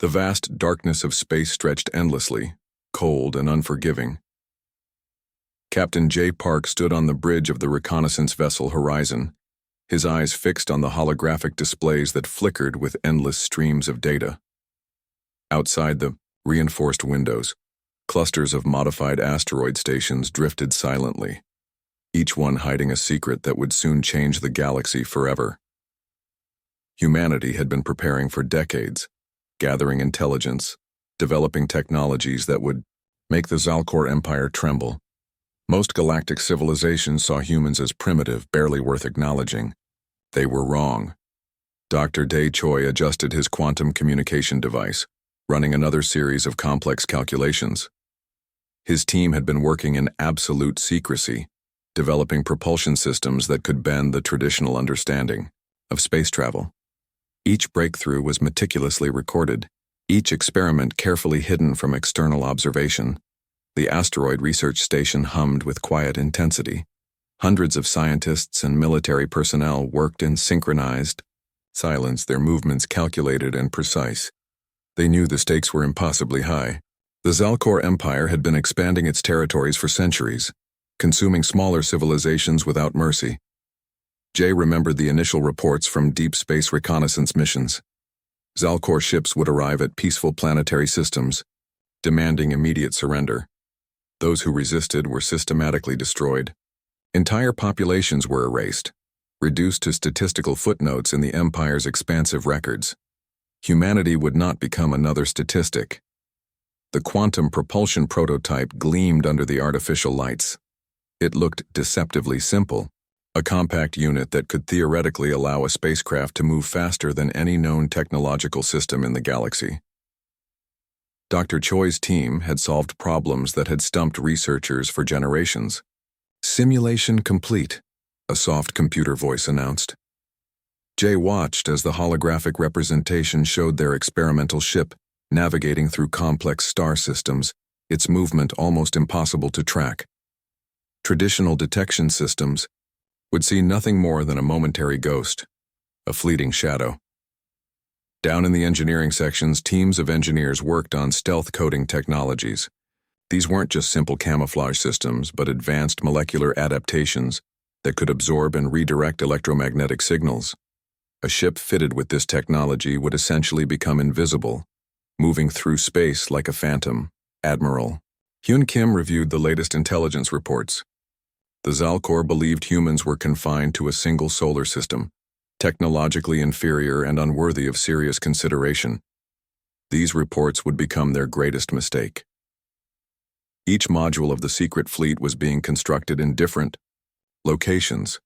The vast darkness of space stretched endlessly, cold and unforgiving. Captain J. Park stood on the bridge of the reconnaissance vessel Horizon, his eyes fixed on the holographic displays that flickered with endless streams of data. Outside the reinforced windows, clusters of modified asteroid stations drifted silently, each one hiding a secret that would soon change the galaxy forever. Humanity had been preparing for decades, gathering intelligence, developing technologies that would make the Zalcor Empire tremble. Most galactic civilizations saw humans as primitive, barely worth acknowledging. They were wrong. Dr. Day Choi adjusted his quantum communication device, running another series of complex calculations. His team had been working in absolute secrecy, developing propulsion systems that could bend the traditional understanding of space travel. Each breakthrough was meticulously recorded, each experiment carefully hidden from external observation. The asteroid research station hummed with quiet intensity. Hundreds of scientists and military personnel worked in synchronized silence, their movements calculated and precise. They knew the stakes were impossibly high. The Zalcor Empire had been expanding its territories for centuries, consuming smaller civilizations without mercy. Jay remembered the initial reports from deep space reconnaissance missions. Zalcor ships would arrive at peaceful planetary systems, demanding immediate surrender. Those who resisted were systematically destroyed. Entire populations were erased, reduced to statistical footnotes in the Empire's expansive records. Humanity would not become another statistic. The quantum propulsion prototype gleamed under the artificial lights. It looked deceptively simple, a compact unit that could theoretically allow a spacecraft to move faster than any known technological system in the galaxy. Dr. Choi's team had solved problems that had stumped researchers for generations. "Simulation complete," a soft computer voice announced. Jay watched as the holographic representation showed their experimental ship navigating through complex star systems, its movement almost impossible to track. Traditional detection systems would see nothing more than a momentary ghost, a fleeting shadow. Down in the engineering sections, teams of engineers worked on stealth coding technologies. These weren't just simple camouflage systems, but advanced molecular adaptations that could absorb and redirect electromagnetic signals. A ship fitted with this technology would essentially become invisible, moving through space like a phantom. Admiral Hyun Kim reviewed the latest intelligence reports. The Zalcor believed humans were confined to a single solar system, technologically inferior and unworthy of serious consideration. These reports would become their greatest mistake. Each module of the secret fleet was being constructed in different locations.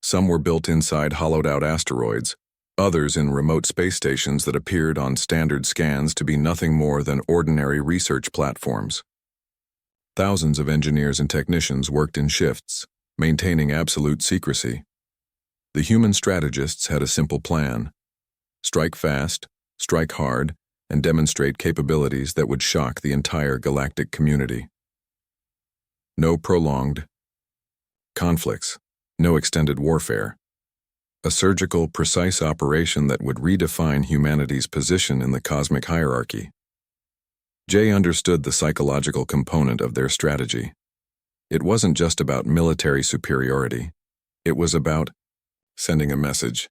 Some were built inside hollowed-out asteroids, others in remote space stations that appeared on standard scans to be nothing more than ordinary research platforms. Thousands of engineers and technicians worked in shifts, maintaining absolute secrecy. The human strategists had a simple plan: strike fast, strike hard, and demonstrate capabilities that would shock the entire galactic community. No prolonged conflicts, no extended warfare. A surgical, precise operation that would redefine humanity's position in the cosmic hierarchy. Jay understood the psychological component of their strategy. It wasn't just about military superiority. It was about sending a message.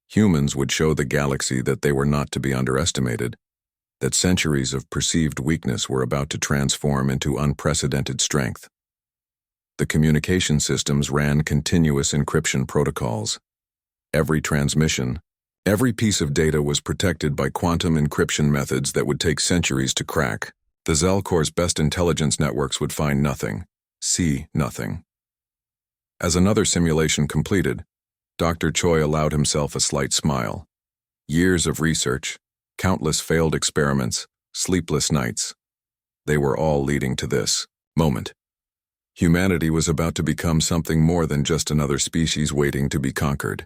Humans would show the galaxy that they were not to be underestimated, that centuries of perceived weakness were about to transform into unprecedented strength. The communication systems ran continuous encryption protocols. Every transmission, every piece of data was protected by quantum encryption methods that would take centuries to crack. The Zalcor's best intelligence networks would find nothing, see nothing. As another simulation completed, Dr. Choi allowed himself a slight smile. Years of research, countless failed experiments, sleepless nights. They were all leading to this moment. Humanity was about to become something more than just another species waiting to be conquered.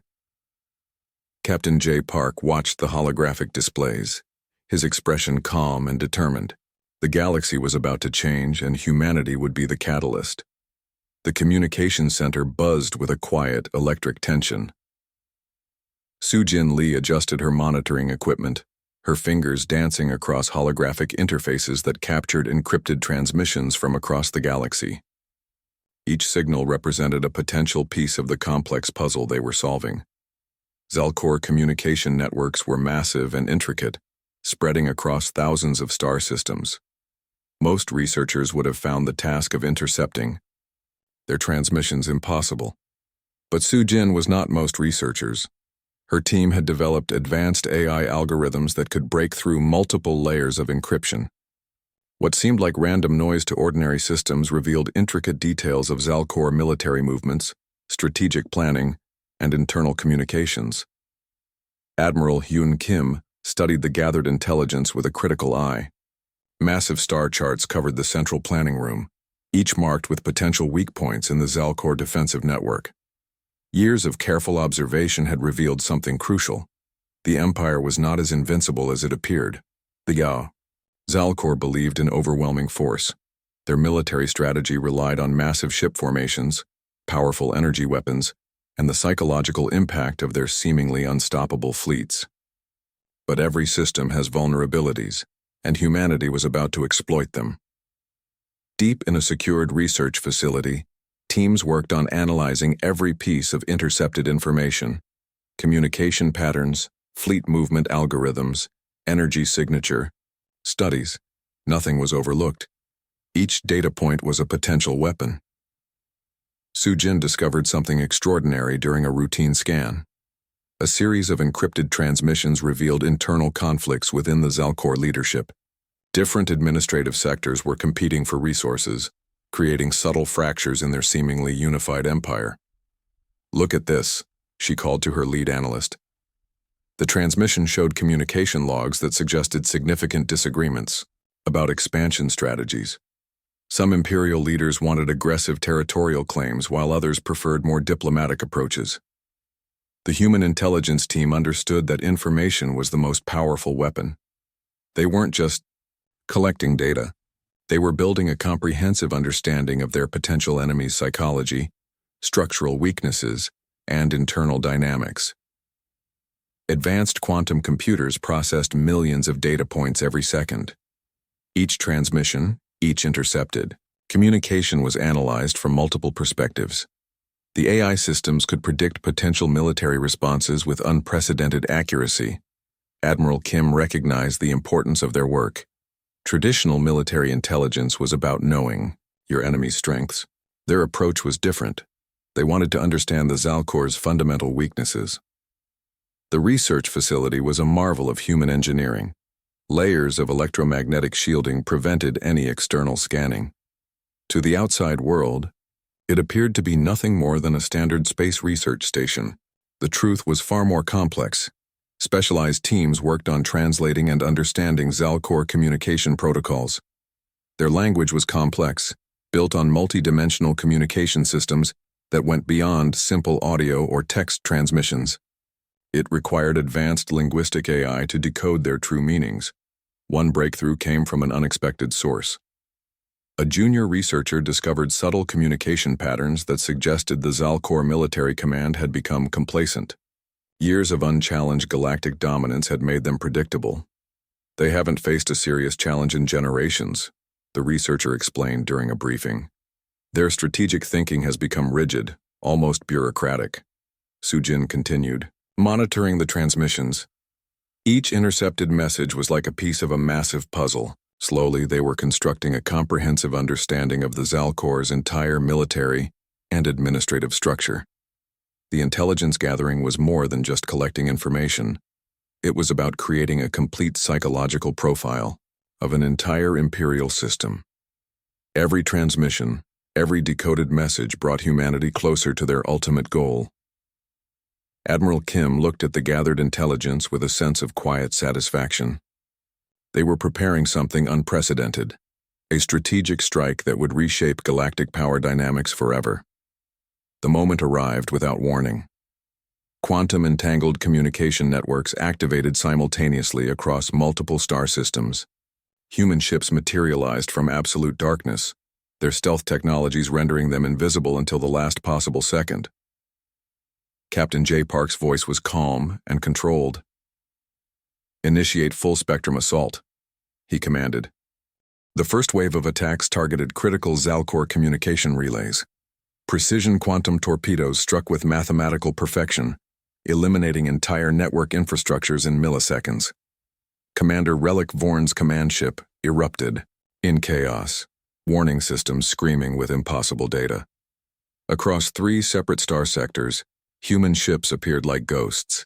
Captain J. Park watched the holographic displays, his expression calm and determined. The galaxy was about to change, and humanity would be the catalyst. The communication center buzzed with a quiet, electric tension. Soo-Jin Lee adjusted her monitoring equipment, her fingers dancing across holographic interfaces that captured encrypted transmissions from across the galaxy. Each signal represented a potential piece of the complex puzzle they were solving. Zalcor communication networks were massive and intricate, spreading across thousands of star systems. Most researchers would have found the task of intercepting their transmissions impossible. But Su Jin was not most researchers. Her team had developed advanced AI algorithms that could break through multiple layers of encryption. What seemed like random noise to ordinary systems revealed intricate details of Zalcor military movements, strategic planning, and internal communications. Admiral Hyun Kim studied the gathered intelligence with a critical eye. Massive star charts covered the central planning room, each marked with potential weak points in the Zalcor defensive network. Years of careful observation had revealed something crucial. The Empire was not as invincible as it appeared. The Zalcor believed in overwhelming force. Their military strategy relied on massive ship formations, powerful energy weapons, and the psychological impact of their seemingly unstoppable fleets. But every system has vulnerabilities, and humanity was about to exploit them. Deep in a secured research facility, teams worked on analyzing every piece of intercepted information: communication patterns, fleet movement algorithms, energy signature, studies. Nothing was overlooked. Each data point was a potential weapon. Su Jin discovered something extraordinary during a routine scan. A series of encrypted transmissions revealed internal conflicts within the Zalcor leadership. Different administrative sectors were competing for resources, creating subtle fractures in their seemingly unified empire. "Look at this," she called to her lead analyst. The transmission showed communication logs that suggested significant disagreements about expansion strategies. Some imperial leaders wanted aggressive territorial claims, while others preferred more diplomatic approaches. The human intelligence team understood that information was the most powerful weapon. They weren't just collecting data. They were building a comprehensive understanding of their potential enemies' psychology, structural weaknesses, and internal dynamics. Advanced quantum computers processed millions of data points every second. Each transmission, each intercepted, communication was analyzed from multiple perspectives. The AI systems could predict potential military responses with unprecedented accuracy. Admiral Kim recognized the importance of their work. Traditional military intelligence was about knowing your enemy's strengths. Their approach was different. They wanted to understand the Zalcor's fundamental weaknesses. The research facility was a marvel of human engineering. Layers of electromagnetic shielding prevented any external scanning. To the outside world, it appeared to be nothing more than a standard space research station. The truth was far more complex. Specialized teams worked on translating and understanding Zalcor communication protocols. Their language was complex, built on multi-dimensional communication systems that went beyond simple audio or text transmissions. It required advanced linguistic AI to decode their true meanings. One breakthrough came from an unexpected source. A junior researcher discovered subtle communication patterns that suggested the Zalcor military command had become complacent. Years of unchallenged galactic dominance had made them predictable. "They haven't faced a serious challenge in generations," the researcher explained during a briefing. "Their strategic thinking has become rigid, almost bureaucratic." Su Jin continued, monitoring the transmissions. Each intercepted message was like a piece of a massive puzzle. Slowly, they were constructing a comprehensive understanding of the Zalcor's entire military and administrative structure. The intelligence gathering was more than just collecting information. It was about creating a complete psychological profile of an entire imperial system. Every transmission, every decoded message brought humanity closer to their ultimate goal. Admiral Kim looked at the gathered intelligence with a sense of quiet satisfaction. They were preparing something unprecedented, a strategic strike that would reshape galactic power dynamics forever. The moment arrived without warning. Quantum-entangled communication networks activated simultaneously across multiple star systems. Human ships materialized from absolute darkness, their stealth technologies rendering them invisible until the last possible second. Captain J. Park's voice was calm and controlled. "Initiate full-spectrum assault," he commanded. The first wave of attacks targeted critical Zalcor communication relays. Precision quantum torpedoes struck with mathematical perfection, eliminating entire network infrastructures in milliseconds. Commander Relic Vorn's command ship erupted in chaos, warning systems screaming with impossible data. Across 3 separate star sectors, human ships appeared like ghosts.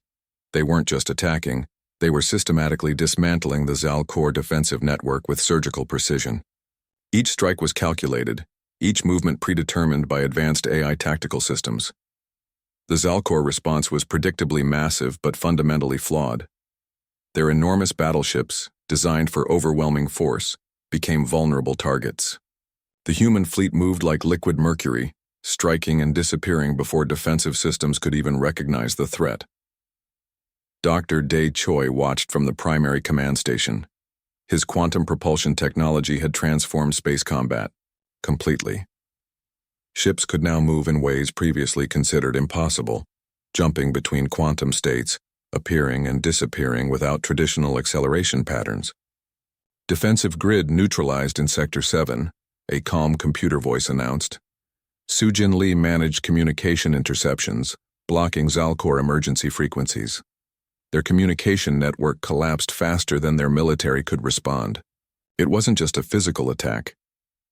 They weren't just attacking, they were systematically dismantling the Zalcor defensive network with surgical precision. Each strike was calculated, each movement predetermined by advanced AI tactical systems. The Zalcor response was predictably massive but fundamentally flawed. Their enormous battleships, designed for overwhelming force, became vulnerable targets. The human fleet moved like liquid mercury, striking and disappearing before defensive systems could even recognize the threat. Dr. Dae Choi watched from the primary command station. His quantum propulsion technology had transformed space combat completely. Ships could now move in ways previously considered impossible, jumping between quantum states, appearing and disappearing without traditional acceleration patterns. "Defensive grid neutralized in Sector 7, a calm computer voice announced. Sujin Lee managed communication interceptions, blocking Zalcor emergency frequencies. Their communication network collapsed faster than their military could respond. It wasn't just a physical attack.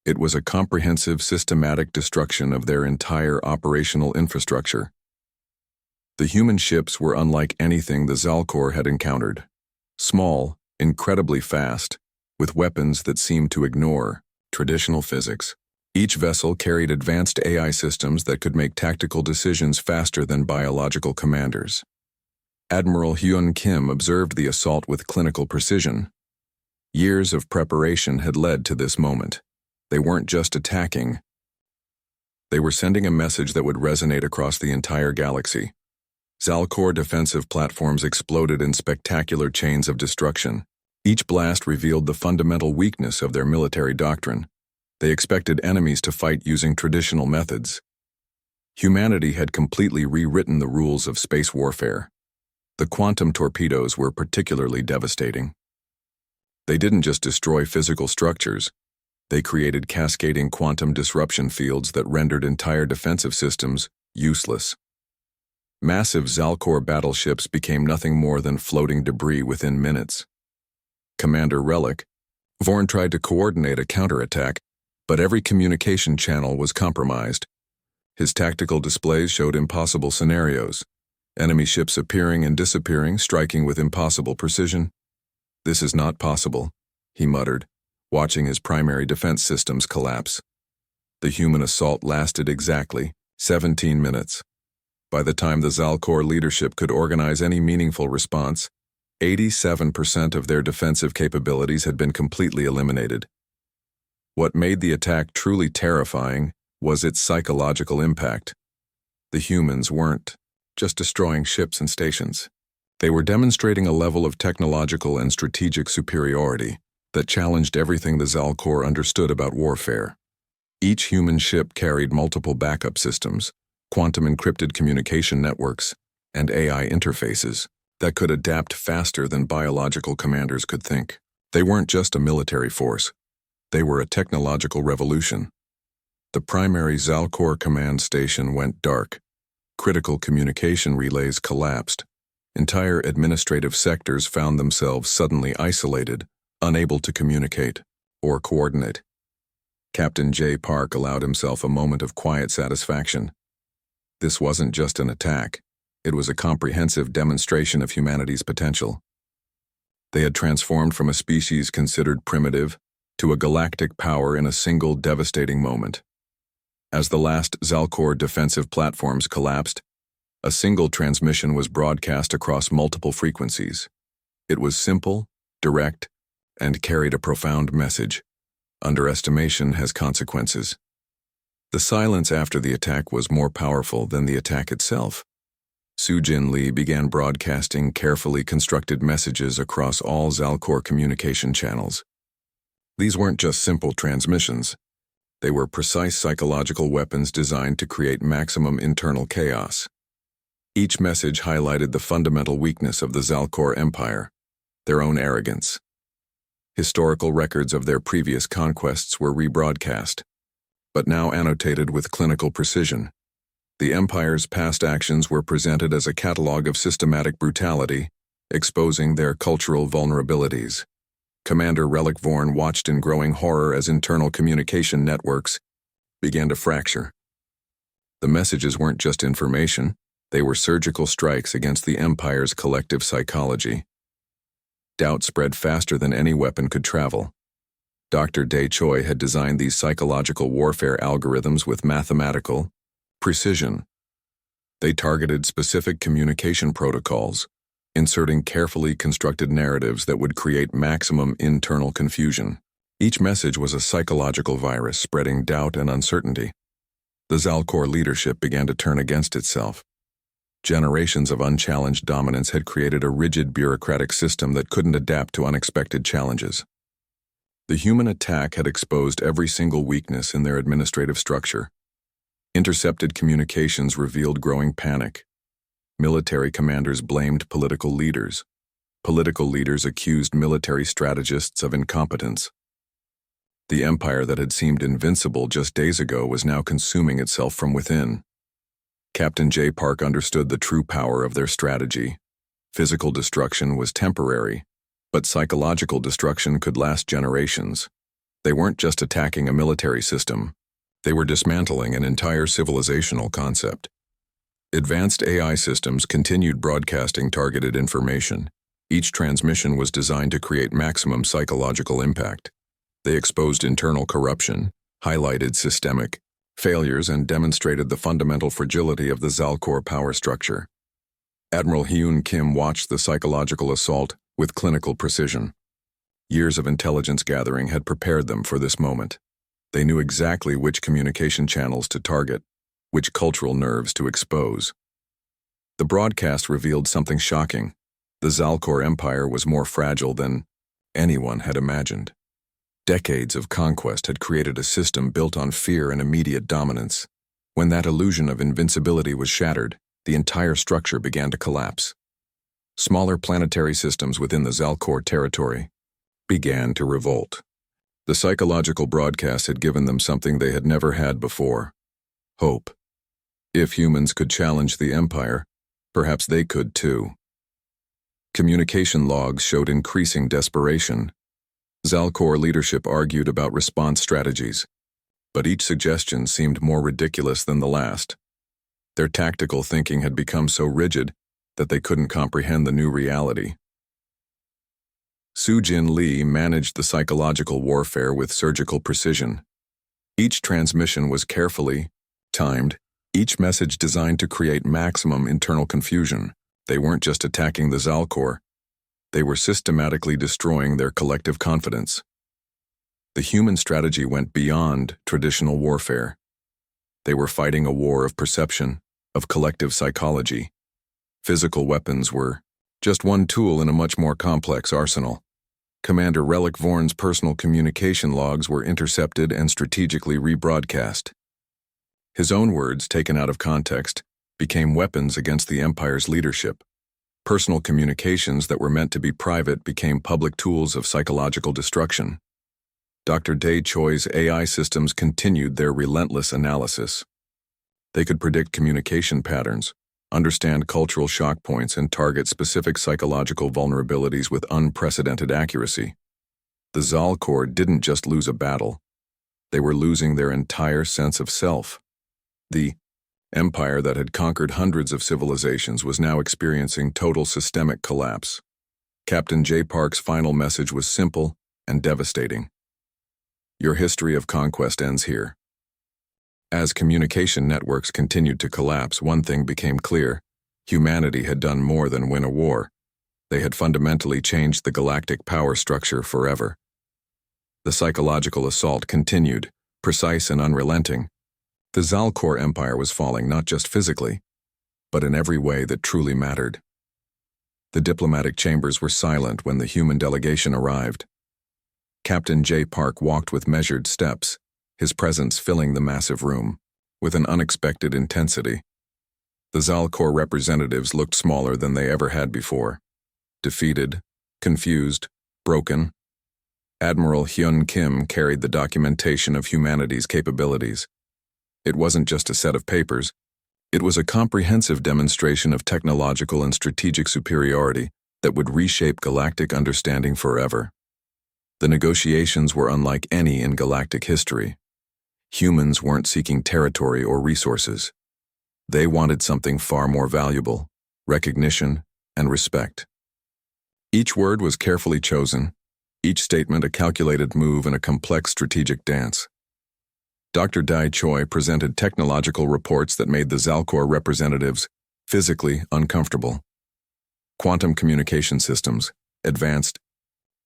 It was a comprehensive, systematic destruction of their entire operational infrastructure. The human ships were unlike anything the Zalcor had encountered. Small, incredibly fast, with weapons that seemed to ignore traditional physics. Each vessel carried advanced AI systems that could make tactical decisions faster than biological commanders. Admiral Hyun Kim observed the assault with clinical precision. Years of preparation had led to this moment. They weren't just attacking. They were sending a message that would resonate across the entire galaxy. Zalcor defensive platforms exploded in spectacular chains of destruction. Each blast revealed the fundamental weakness of their military doctrine. They expected enemies to fight using traditional methods. Humanity had completely rewritten the rules of space warfare. The quantum torpedoes were particularly devastating. They didn't just destroy physical structures. They created cascading quantum disruption fields that rendered entire defensive systems useless. Massive Zalcor battleships became nothing more than floating debris within minutes. Commander Relic Vorn tried to coordinate a counterattack, but every communication channel was compromised. His tactical displays showed impossible scenarios. Enemy ships appearing and disappearing, striking with impossible precision. "This is not possible," he muttered, watching his primary defense systems collapse. The human assault lasted exactly 17 minutes. By the time the Zalcor leadership could organize any meaningful response, 87% of their defensive capabilities had been completely eliminated. What made the attack truly terrifying was its psychological impact. The humans weren't just destroying ships and stations. They were demonstrating a level of technological and strategic superiority that challenged everything the Zalcor understood about warfare. Each human ship carried multiple backup systems, quantum encrypted communication networks, and AI interfaces that could adapt faster than biological commanders could think. They weren't just a military force. They were a technological revolution. The primary Zalcor command station went dark. Critical communication relays collapsed. Entire administrative sectors found themselves suddenly isolated, unable to communicate or coordinate. Captain J. Park allowed himself a moment of quiet satisfaction. This wasn't just an attack. It was a comprehensive demonstration of humanity's potential. They had transformed from a species considered primitive to a galactic power in a single devastating moment. As the last Zalcor defensive platforms collapsed, a single transmission was broadcast across multiple frequencies. It was simple, direct, and carried a profound message. Underestimation has consequences. The silence after the attack was more powerful than the attack itself. Sujin Lee began broadcasting carefully constructed messages across all Zalcor communication channels. These weren't just simple transmissions. They were precise psychological weapons designed to create maximum internal chaos. Each message highlighted the fundamental weakness of the Zalcor Empire. their own arrogance. Historical records of their previous conquests were rebroadcast, but now annotated with clinical precision. The Empire's past actions were presented as a catalog of systematic brutality, exposing their cultural vulnerabilities. Commander Relic Vorn watched in growing horror as internal communication networks began to fracture. The messages weren't just information, they were surgical strikes against the Empire's collective psychology. Doubt spread faster than any weapon could travel. Dr. Day Choi had designed these psychological warfare algorithms with mathematical precision. They targeted specific communication protocols, inserting carefully constructed narratives that would create maximum internal confusion. Each message was a psychological virus spreading doubt and uncertainty. The Zalcor leadership began to turn against itself. Generations of unchallenged dominance had created a rigid bureaucratic system that couldn't adapt to unexpected challenges. The human attack had exposed every single weakness in their administrative structure. Intercepted communications revealed growing panic. Military commanders blamed political leaders. Political leaders accused military strategists of incompetence. The empire that had seemed invincible just days ago was now consuming itself from within. Captain J. Park understood the true power of their strategy. Physical destruction was temporary, but psychological destruction could last generations. They weren't just attacking a military system. They were dismantling an entire civilizational concept. Advanced AI systems continued broadcasting targeted information. Each transmission was designed to create maximum psychological impact. They exposed internal corruption, highlighted systemic failures, and demonstrated the fundamental fragility of the Zalcor power structure. Admiral Hyun Kim watched the psychological assault with clinical precision. Years of intelligence gathering had prepared them for this moment. They knew exactly which communication channels to target, which cultural nerves to expose. The broadcast revealed something shocking. The Zalcor Empire was more fragile than anyone had imagined. Decades of conquest had created a system built on fear and immediate dominance. When that illusion of invincibility was shattered, the entire structure began to collapse. Smaller planetary systems within the Zalcor territory began to revolt. The psychological broadcast had given them something they had never had before: hope. If humans could challenge the Empire, perhaps they could too. Communication logs showed increasing desperation. Zalcor leadership argued about response strategies, but each suggestion seemed more ridiculous than the last. Their tactical thinking had become so rigid that they couldn't comprehend the new reality. Soo-Jin Lee managed the psychological warfare with surgical precision. Each transmission was carefully timed, each message designed to create maximum internal confusion. They weren't just attacking the Zalcor. They were systematically destroying their collective confidence. The human strategy went beyond traditional warfare. They were fighting a war of perception, of collective psychology. Physical weapons were just one tool in a much more complex arsenal. Commander Relic Vorn's personal communication logs were intercepted and strategically rebroadcast. His own words, taken out of context, became weapons against the Empire's leadership. Personal communications that were meant to be private became public tools of psychological destruction. Dr. Day Choi's AI systems continued their relentless analysis. They could predict communication patterns, understand cultural shock points, and target specific psychological vulnerabilities with unprecedented accuracy. The Zalcor didn't just lose a battle. They were losing their entire sense of self. The empire that had conquered hundreds of civilizations was now experiencing total systemic collapse. Captain J. Park's final message was simple and devastating. Your history of conquest ends here. As communication networks continued to collapse, one thing became clear: humanity had done more than win a war. They had fundamentally changed the galactic power structure forever. The psychological assault continued, precise and unrelenting. The Zalcor Empire was falling not just physically, but in every way that truly mattered. The diplomatic chambers were silent when the human delegation arrived. Captain J. Park walked with measured steps, his presence filling the massive room with an unexpected intensity. The Zalcor representatives looked smaller than they ever had before. Defeated, Confused, broken, Admiral Hyun Kim carried the documentation of humanity's capabilities. It wasn't just a set of papers. It was a comprehensive demonstration of technological and strategic superiority that would reshape galactic understanding forever. The negotiations were unlike any in galactic history. Humans weren't seeking territory or resources. They wanted something far more valuable: recognition and respect. Each word was carefully chosen, each statement a calculated move in a complex strategic dance. Dr. Dai Choi presented technological reports that made the Zalcor representatives physically uncomfortable. Quantum communication systems, advanced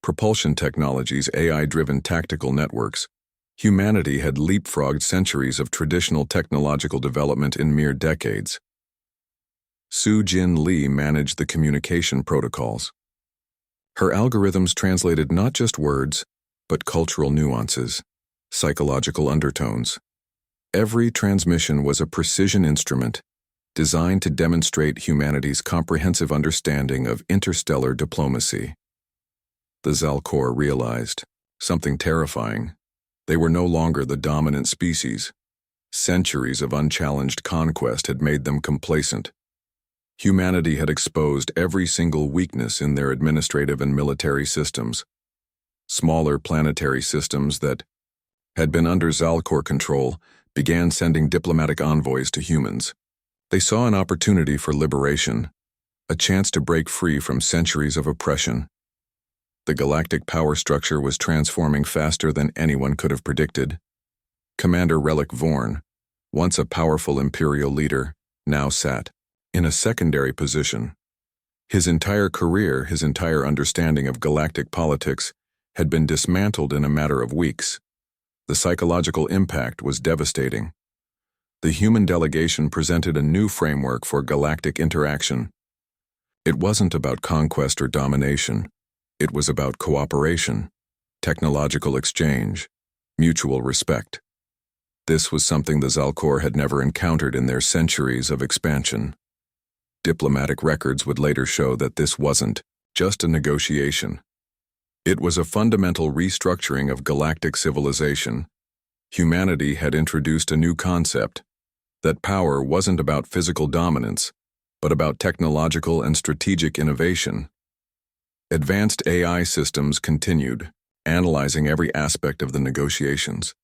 propulsion technologies, AI-driven tactical networks. Humanity had leapfrogged centuries of traditional technological development in mere decades. Su Jin Lee managed the communication protocols. Her algorithms translated not just words, but cultural nuances, psychological undertones. Every transmission was a precision instrument designed to demonstrate humanity's comprehensive understanding of interstellar diplomacy. The Zalcor realized something terrifying. They were no longer the dominant species. Centuries of unchallenged conquest had made them complacent. Humanity had exposed every single weakness in their administrative and military systems. Smaller planetary systems that had been under Zalcor control began sending diplomatic envoys to humans. They saw an opportunity for liberation, a chance to break free from centuries of oppression. The galactic power structure was transforming faster than anyone could have predicted. Commander Relic Vorn, once a powerful imperial leader, now sat in a secondary position. His entire career, his entire understanding of galactic politics, had been dismantled in a matter of weeks. The psychological impact was devastating. The human delegation presented a new framework for galactic interaction. It wasn't about conquest or domination. It was about cooperation, technological exchange, mutual respect. This was something the Zalcor had never encountered in their centuries of expansion. Diplomatic records would later show that this wasn't just a negotiation. It was a fundamental restructuring of galactic civilization. Humanity had introduced a new concept, that power wasn't about physical dominance, but about technological and strategic innovation. Advanced AI systems continued, analyzing every aspect of the negotiations.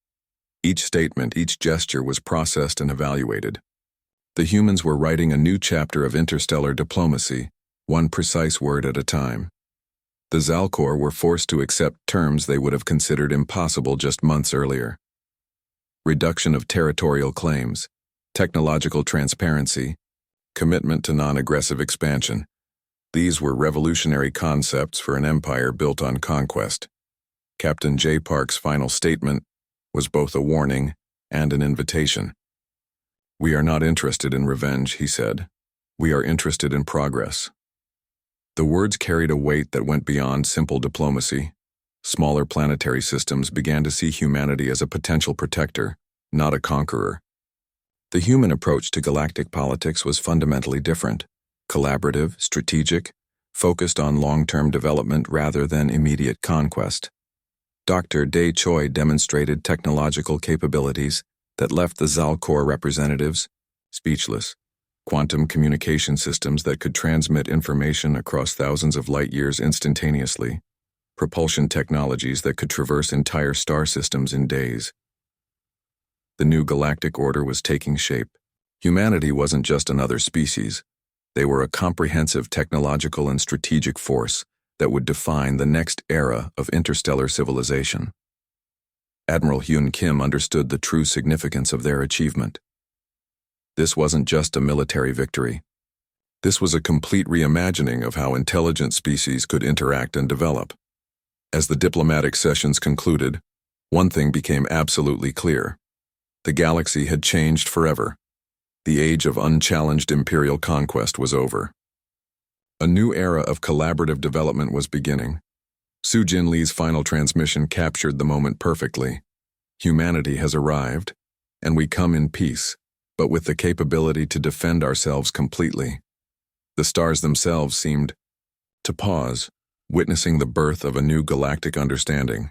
Each statement, each gesture was processed and evaluated. The humans were writing a new chapter of interstellar diplomacy, one precise word at a time. The Zalcor were forced to accept terms they would have considered impossible just months earlier. Reduction of territorial claims, technological transparency, commitment to non-aggressive expansion. These were revolutionary concepts for an empire built on conquest. Captain J. Park's final statement was both a warning and an invitation. "We are not interested in revenge," he said. "We are interested in progress." The words carried a weight that went beyond simple diplomacy. Smaller planetary systems began to see humanity as a potential protector, not a conqueror. The human approach to galactic politics was fundamentally different: collaborative, strategic, focused on long-term development rather than immediate conquest. Dr. Dai Choi demonstrated technological capabilities that left the Zalcor representatives speechless. Quantum communication systems that could transmit information across thousands of light-years instantaneously. Propulsion technologies that could traverse entire star systems in days. The new galactic order was taking shape. Humanity wasn't just another species. They were a comprehensive technological and strategic force that would define the next era of interstellar civilization. Admiral Hyun Kim understood the true significance of their achievement. This wasn't just a military victory. This was a complete reimagining of how intelligent species could interact and develop. As the diplomatic sessions concluded, one thing became absolutely clear. The galaxy had changed forever. The age of unchallenged imperial conquest was over. A new era of collaborative development was beginning. Su Jin Lee's final transmission captured the moment perfectly. Humanity has arrived, and we come in peace, but with the capability to defend ourselves completely. The stars themselves seemed to pause, witnessing the birth of a new galactic understanding.